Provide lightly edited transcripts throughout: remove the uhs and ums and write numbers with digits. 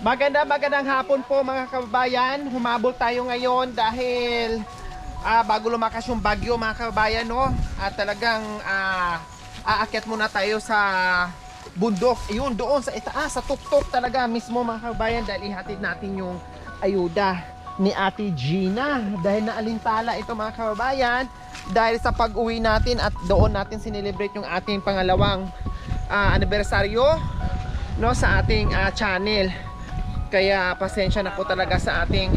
Magandang hapon po mga kababayan. Humabol tayo ngayon dahil bago lumakas yung bagyo mga kababayan, no? At talagang aakyat muna tayo sa bundok. Yun doon sa itaas, sa tuktok talaga mismo mga kababayan, dahil ihatid natin yung ayuda ni Ate Gina. Dahil naalintala ito mga kababayan dahil sa pag-uwi natin at doon natin sinelebrate yung ating pangalawang anibersaryo, no, sa ating channel. Kaya pasensya na po talaga sa ating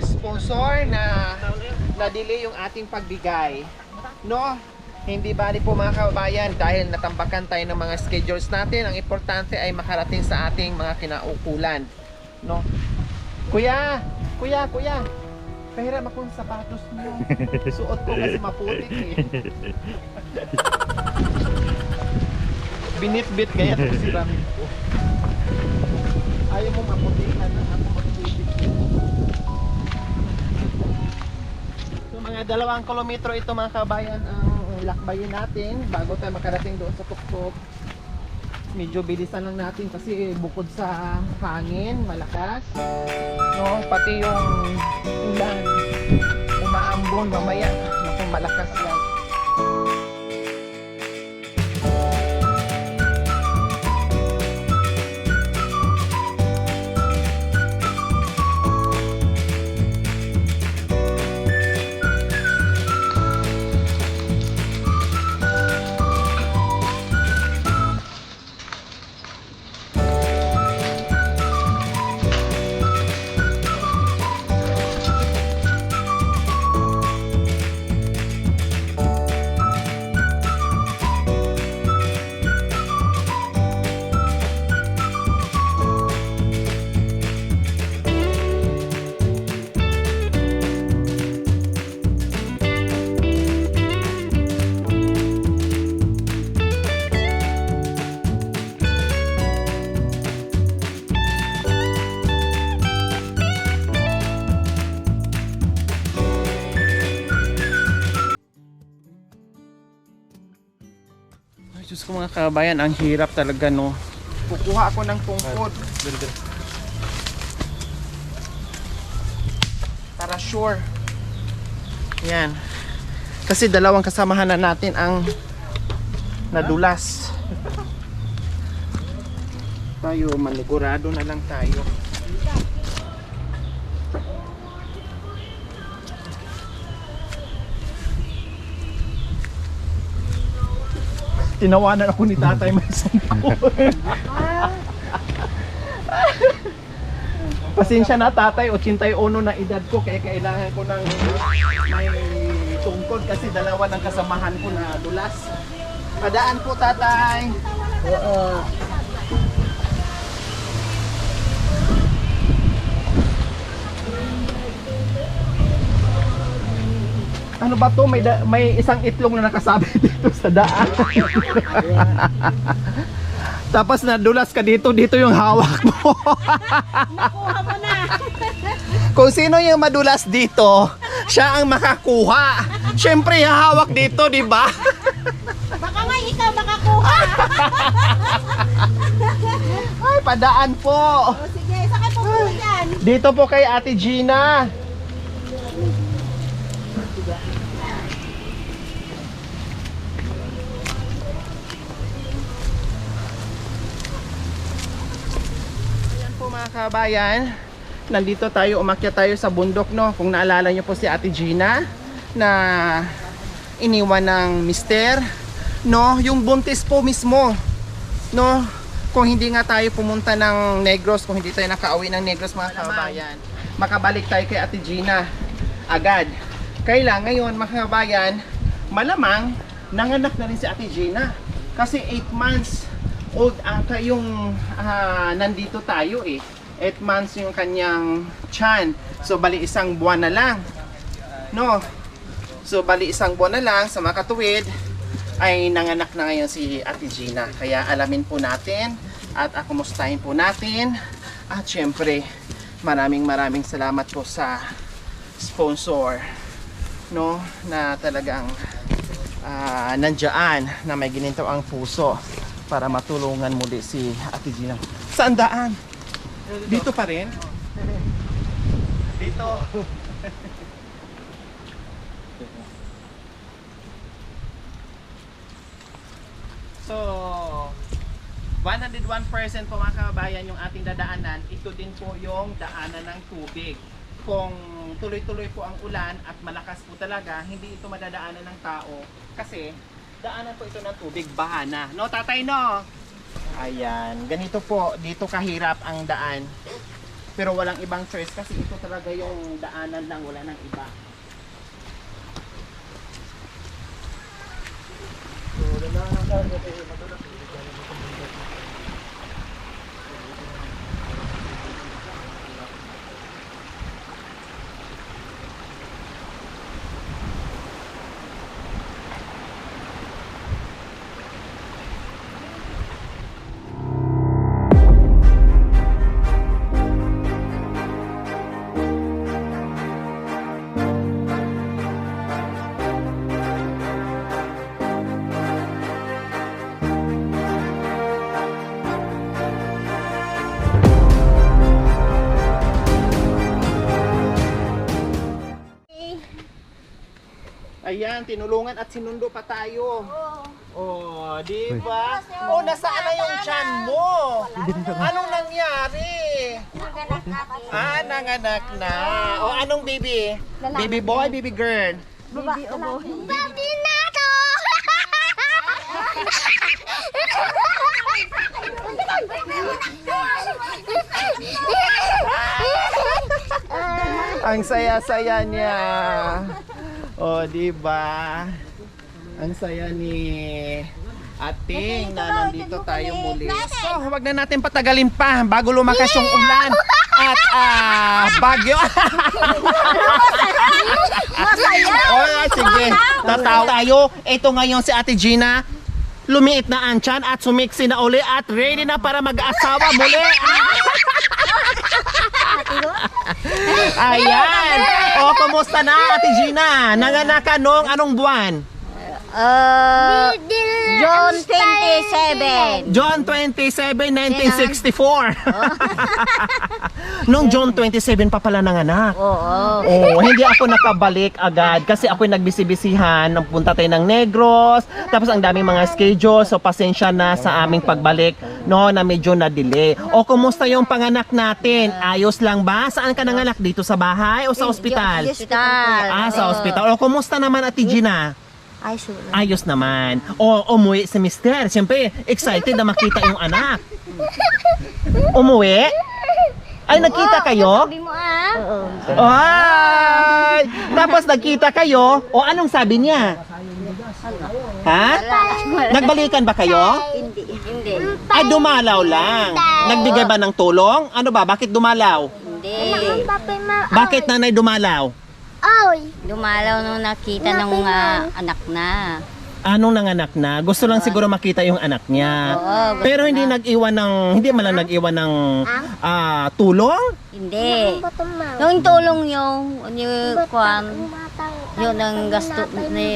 sponsor na na-delay yung ating pagbigay, no? Hindi bali po mga kababayan, dahil natambakan tayo ng mga schedules natin. Ang importante ay makarating sa ating mga kinaukulan, no? Kuya, pahiram akong sapatos niyo. Suot ko kasi maputik eh. Binitbit kaya ito si Rami ko. Ayaw mo maputikan na ako magpipit. So mga 2 kilometro ito mga kabayan ang lakbayin natin bago tayo makarating doon sa tuktok. Medyo bilisan lang natin kasi bukod sa hangin malakas, no, pati yung ulan umaambon mamaya, naku malakas yan. Diyos ko mga kabayan, ang hirap talaga, no. Kukuha ako ng tungkod para sure. Yan. Kasi 2 kasamahan na natin ang nadulas. Tayo, manigurado na lang tayo. Tinawanan ako ni tatay may sungkod. Pasensya na tatay, 81 na edad ko kaya kailangan ko ng may tungkod kasi 2 ng kasamahan ko na dulas. Padaan po tatay. Ano ba to? May isang itlog na nakasabit dito sa daan. Tapos nadulas ka dito yung hawak mo. Nakuha mo na. Kung sino yung madulas dito, siya ang makakuha. Siyempre hahawak dito, di ba? Baka nga ikaw makakuha. Ay, padaan po. O sige, sakay po po dyan. Dito po kay Ate Gina. Mga kabayan, nandito tayo, umakyat tayo sa bundok, no. Kung naalala nyo po si Ate Gina na iniwan ng mister, no, yung buntis po mismo, no. Kung hindi nga tayo pumunta ng Negros, kung hindi tayo nakauwi ng Negros mga kabayan, makabalik tayo kay Ate Gina agad. Kailan ngayon mga kabayan, malamang nanganak na rin si Ate Gina kasi 8 months old ata yung nandito tayo eh. 8 months yung kanyang tiyan. So bali 1 buwan na lang, no? So bali 1 buwan na lang sa makatuwid ay nanganak na ngayon si Ate Gina. Kaya alamin po natin at akumustahin po natin. At syempre maraming salamat po sa sponsor, no, na talagang nandiyan na may gininto ang puso para matulungan muli si Ate Gina. Saan daan? Dito pa rin? Dito. So, 101% po mga kababayan yung ating dadaanan, ito din po yung daanan ng tubig. Kung tuloy-tuloy po ang ulan at malakas po talaga, hindi ito madadaanan ng tao kasi daanan po ito ng tubig, bahana. No, tatay, no? Ayan, ganito po, dito kahirap ang daan. Pero walang ibang choice kasi ito talaga yung daanan lang, wala nang iba. Ayan, tinulungan at sinundo pa tayo. Oh, di ba? Oh, nasaan na yung tiyan mo? Anong nangyari? Ah, nanganak na. Oh, anong baby? Baby boy, baby girl? Baby na to! Ang saya-saya niya. Oh, di ba? Ang saya ni Ating na nandito tayo muli. So, huwag na natin patagalin pa bago lumakas yung ulan at bagyo. Oh, sige. Tatawa tayo. Ito ngayon si Ate Gina. Lumiit na ang tiyan at sumiksi na uli at ready na para mag-asawa muli. Ayan. O, kumusta na Ate Gina? Nanganak ka nung anong buwan? June 27. John 27, 1964. Nung June 27 pa pala nanganak. Oo. Oh, hindi ako nakabalik agad kasi ako'y nagbisibisihan. Nagpunta tayo ng Negros. Tapos ang daming mga schedule. So pasensya na sa aming pagbalik. No, na medyo na-delay. O, kumusta yung panganak natin? Ayos lang ba? Saan ka nanganak? Dito sa bahay o sa ospital? Ah, sa ospital. O, kumusta naman Ate Gina? Ay, sure. Ayos naman. O, umuwi si Mister. Siyempre, excited na makita yung anak. Umuwi? Ay, nagkita kayo? Sabi mo ah. Oo. Ay! Tapos nagkita kayo? O, anong sabi niya? Ha? Nagbalikan ba kayo? Hindi. Hindi. Ay, dumalaw lang. Nagbigay ba ng tulong? Ano ba? Bakit dumalaw? Hindi. Bakit nanay dumalaw? Dumalaw nung nakita ng anak na. Anong nanganak na? Gusto lang siguro makita yung anak niya. Oo, gusto Pero hindi nag-iwan ng, hindi man lang nag-iwan ng tulong? Hindi. Yung tulong yung kwan, yun ang gasto ni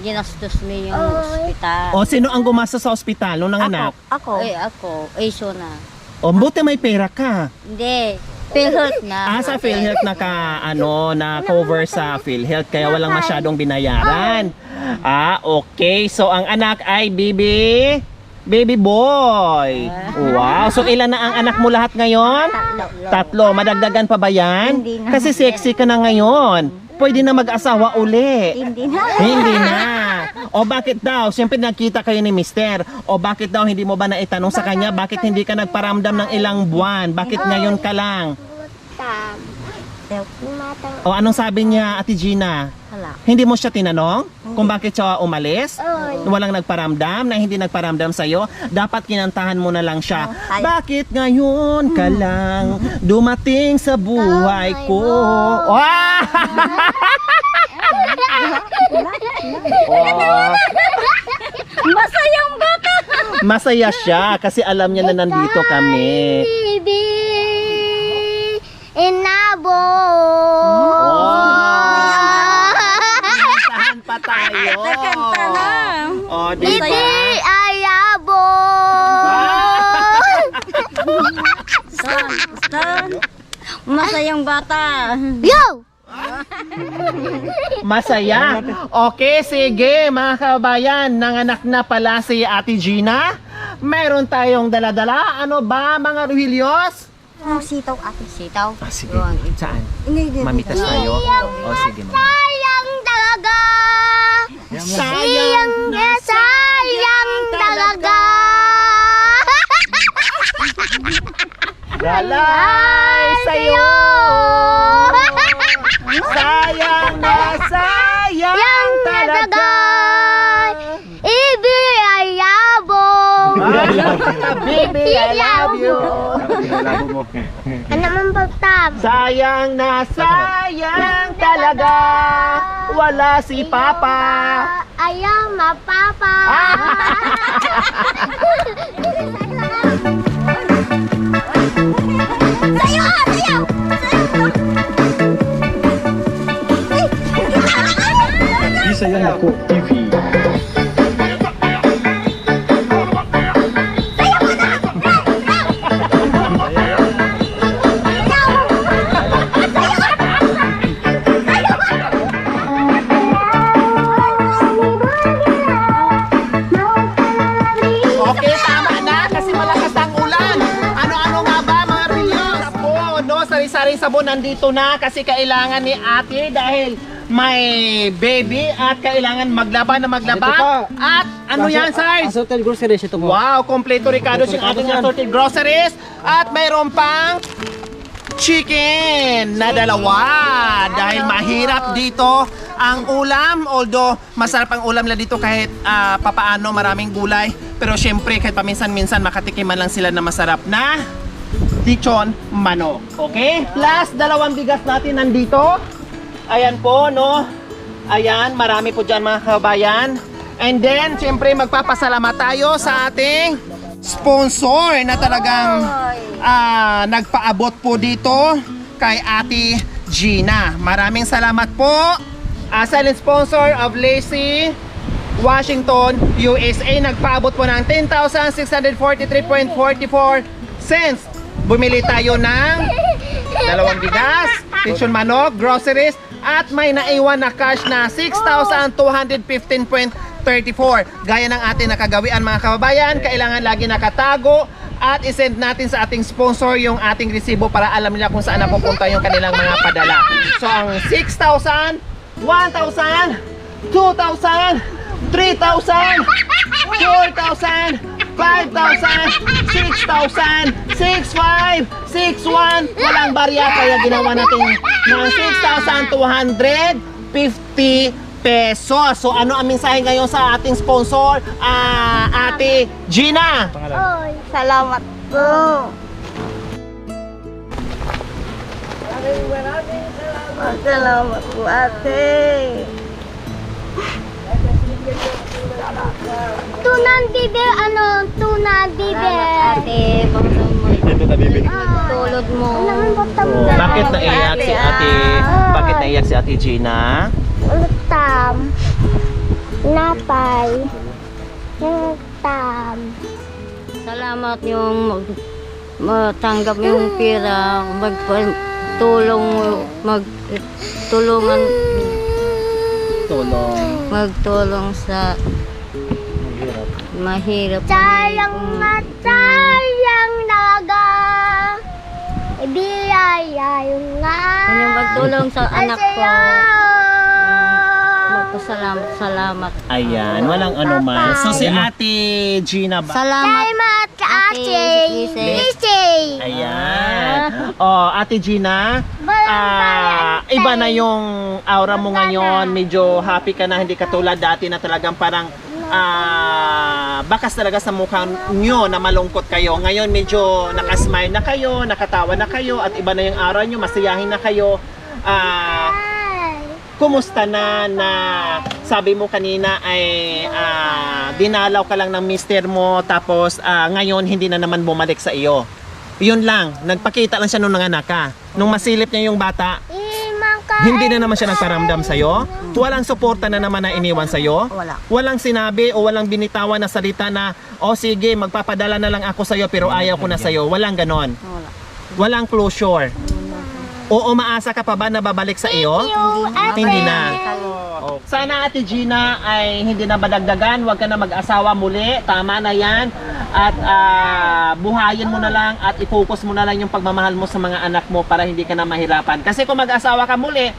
ginastos ni yung ospital. O, sino ang gumastos sa ospital nung nanganak? Ako. Ay, ako. Ay, so na. O, buti may pera ka. Hindi. PhilHealth na. Sa PhilHealth na cover sa PhilHealth kaya walang masyadong binayaran. Okay. So ang anak ay baby boy. Wow. So ilan na ang anak mo lahat ngayon? Tatlo. Madagdagan pa ba yan? Hindi na. Kasi sexy ka na ngayon. Pwede na mag-asawa uli. Hindi na. Hindi na. O bakit daw? Siyempre nakita kayo ni Mister. O bakit daw hindi mo ba naitanong sa kanya? Bakit hindi ka nagparamdam ng ilang buwan? Bakit ngayon ka lang? O anong sabi niya Ate Gina? Hala. Hindi mo siya tinanong kung bakit siya umalis? Walang nagparamdam na hindi nagparamdam sa'yo? Dapat kinantahan mo na lang siya. Bakit ngayon ka lang dumating sa buhay ko? Wow! Oh. Masayang bata. Masaya siya kasi alam niya na nandito kami. Baby, inabo. Kantahan pa tayo. Kanta na. O, di ba? Ayabo. Wow! Masayang bata. Yo! Masaya. Okay, sige mga kabayan, nanganak na pala si Ate Gina. Meron tayong dala-dala. Ano ba mga Ruhilios? Sitaw ate. Sitaw. Sige, Yun. saan? Hindi. Mamitas tayo? O sige mama. Sayang talaga! Sayang Sayang talaga! galay sa'yo. Sayang na sayang talaga. Ibiyayabong! Baby, I love you. Ano man pagtab? Sayang na sayang talaga. Wala si Papa. Ayaw mapapa! Sayo! Sayo! Isa yan ako, TV. Okay, tama na kasi malakas ang ulan. Ano-ano nga ba mga Ruhilios? Sabon, no? Sari-saring sabon nandito na kasi kailangan ni ate dahil may baby at kailangan maglaban na maglaban. Ito pa. At ano yan, Sarge? Assorted groceries ito po. Wow, kompleto Ricardo yung ating assorted groceries. At mayroon pang chicken na dalawa. Dahil mahirap dito ang ulam. Although masarap ang ulam na dito kahit papaano maraming gulay. Pero syempre kahit paminsan-minsan makatikiman lang sila na masarap na lechon manok. Okay? Plus dalawang bigas natin nandito. Ayan po, no? Ayan, marami po dyan mga kabayan. And then, syempre, magpapasalamat tayo sa ating sponsor na talagang nagpaabot po dito kay Ate Gina. Maraming salamat po. Silent sponsor of Lacey, Washington, USA. Nagpaabot po ng 10,643.44 cents. Bumili tayo ng dalawang bigas, lechon manok, groceries, at may naiwan na cash na 6,215.34. Gaya ng ating nakagawian mga kababayan, kailangan lagi nakatago at isend natin sa ating sponsor yung ating resibo para alam nila kung saan napupunta yung kanilang mga padala. So ang 6,000, 1,000, 2,000, 3,000, 4,000, 5,000, 6,000, 6,500, 6,100, walang barya kaya ginawa natin ng 6,250 pesos. So ano ang mensahe ngayon sa ating sponsor, Ate Gina? Oy, salamat po. Salamat po, ate. Tunan bibe, tunan bibe. Ate, Ito na, baby. tulod mo. Bakit naiyak si Ate? Bakit naiyak si Ate Gina? Utam. Napay. Utam. Salamat yung matanggap yung pera, magtulong sa mahirap. Sayang na sayang talaga. Ibiyaya yung nga. Yung magtulong sa anak ko. Salamat. Ayan, walang anuman. So si Ate Gina ba? Salamat. Salamat sa ate. Lise. Lise. Ayan. Oh, Ate Gina, iba na yung aura mo ngayon. Medyo happy ka na, hindi katulad dati na talagang parang bakas talaga sa mukha nyo na malungkot kayo. Ngayon medyo nakasmile na kayo, nakatawa na kayo, at iba na yung aura nyo, masiyahin na kayo. Kumusta na sabi mo kanina ay dinalaw ka lang ng mister mo tapos ngayon hindi na naman bumalik sa iyo. Yun lang, nagpakita lang siya nung nanganak ka. Nung masilip niya yung bata, hindi na naman siya nagparamdam sa'yo? Walang suporta na naman na iniwan sa'yo? Wala. Walang sinabi o walang binitawan na salita na, oh sige, magpapadala na lang ako sa'yo pero ayaw ko na sa'yo. Walang ganon. Wala. Walang closure. Oo, maasa ka pa ba na babalik sa iyo? Hindi na. Sana Ate Gina ay hindi na badagdagan, huwag ka na mag-asawa muli, tama na yan. At buhayin mo na lang at i-focus mo na lang yung pagmamahal mo sa mga anak mo para hindi ka na mahirapan. Kasi kung mag-asawa ka muli,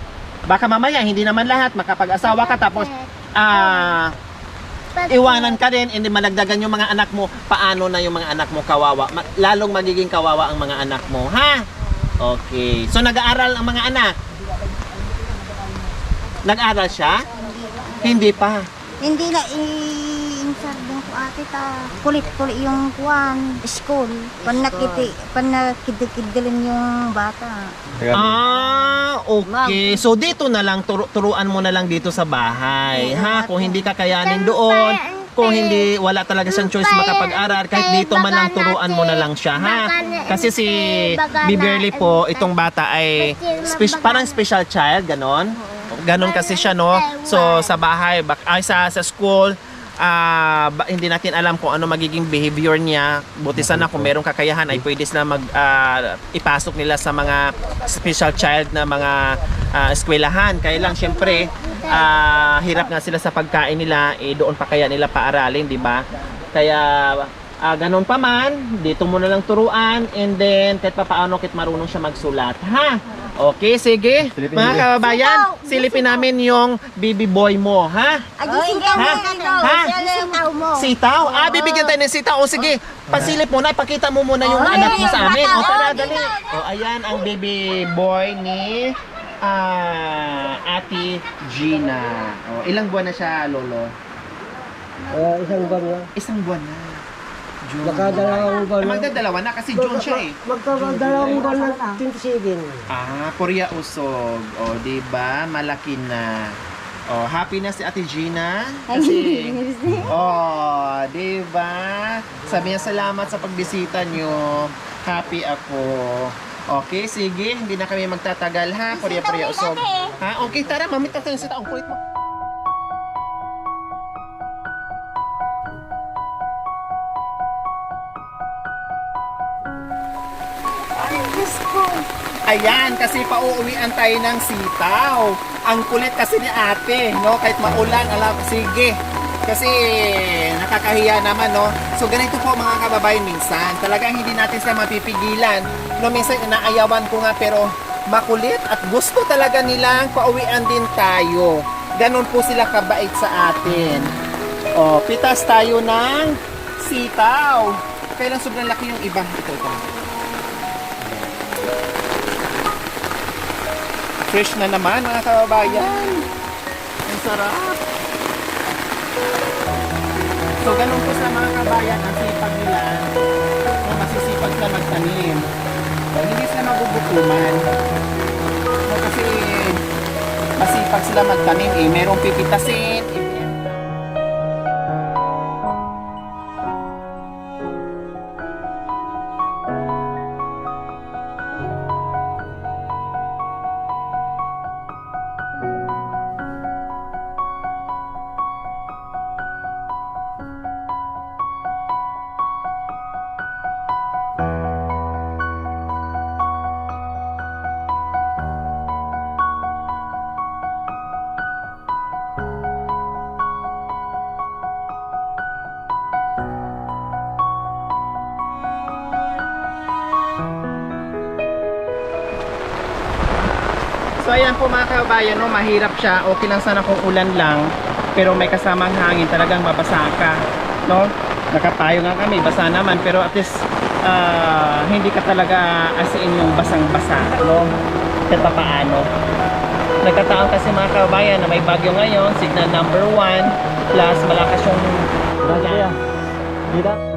baka mamaya hindi naman lahat makapag-asawa ka tapos iwanan ka din, hindi malagdagan yung mga anak mo, paano na yung mga anak mo kawawa? Lalong magiging kawawa ang mga anak mo, ha? Okay. So nag-aaral ang mga anak? Nag-aaral siya? Hindi pa. Hindi na i-insert din ko ate ta. Kulit-kulit yung kuwan, school. Panakidikidilin yung bata. Okay. So dito na lang, turuan mo na lang dito sa bahay, ha? Kung hindi ka kayanin doon, kung hindi, wala talaga siyang choice makapag-aral, kahit dito man lang turuan mo na lang siya, ha? Kasi si Biberly po, itong bata ay parang special child, ganon. Ganon kasi siya, no? So sa bahay, sa school, hindi natin alam kung ano magiging behavior niya. Buti sana kung merong kakayahan ay pwede sila ipasok nila sa mga special child na mga eskwelahan. Kaya lang syempre hirap nga sila sa pagkain nila, doon pa kaya nila paaralin, di ba? Kaya ganon pa man, dito mo na lang turuan, and then kahit pa paano kahit marunong siya magsulat, ha? Okay, sige. Silipin Mga niyo. kababayan, silipin namin yung baby boy mo, ha? Sitaw? Bibigyan tayo ng sitaw. O sige, pasilip mo na, ipakita mo muna yung anak mo sa amin. O tara, dali. O ayan ang baby boy ni Ate Gina. O, ilang buwan na siya, Lolo? Isang buwan na. Isang buwan na. June. Magkadalawang buwan na. Magdadalawa na kasi June siya eh. Magkadalawang buwan na 27. Korea usog. O, diba? Malaki na. Oh, happy na si Ate Gina. Kasi, diba? Sabi niya, salamat sa pagbisita nyo. Happy ako. Okay, sige. Hindi na kami magtatagal, ha? Korea usog. Ha? Okay, tara. Mamita tayo sa taong kulit mo. Ayan, kasi pauuwian tayo ng sitaw. Ang kulit kasi ni ate, no? Kahit maulan, sige. Kasi nakakahiya naman, no? So ganito po mga kababayan minsan. Talagang hindi natin sila mapipigilan. No, minsan inaayawan ko nga pero makulit at gusto talaga nilang pauwian din tayo. Ganon po sila kabait sa atin. O, pitas tayo ng sitaw. Kailan sobrang laki yung iba. Ito. Fresh na naman mga kababayan. Ang sarap. So ganun po sa mga kabayan, ang sipag nila, masisipag sila magtanim. So, hindi sila magugutuman. So, kasi masipag sila magtanim merong pipitasin. So ayan po mga kabayan, no, mahirap siya. Okay lang sana kung ulan lang, pero may kasamang hangin, talagang mabasa ka, no? Nakatayo nga kami, basa naman, pero at least hindi ka talaga asiin yung basang-basa, no? Kahit pa paano. Nagkataon kasi mga kabayan na may bagyo ngayon, signal number 1, plus malakas yung Dito.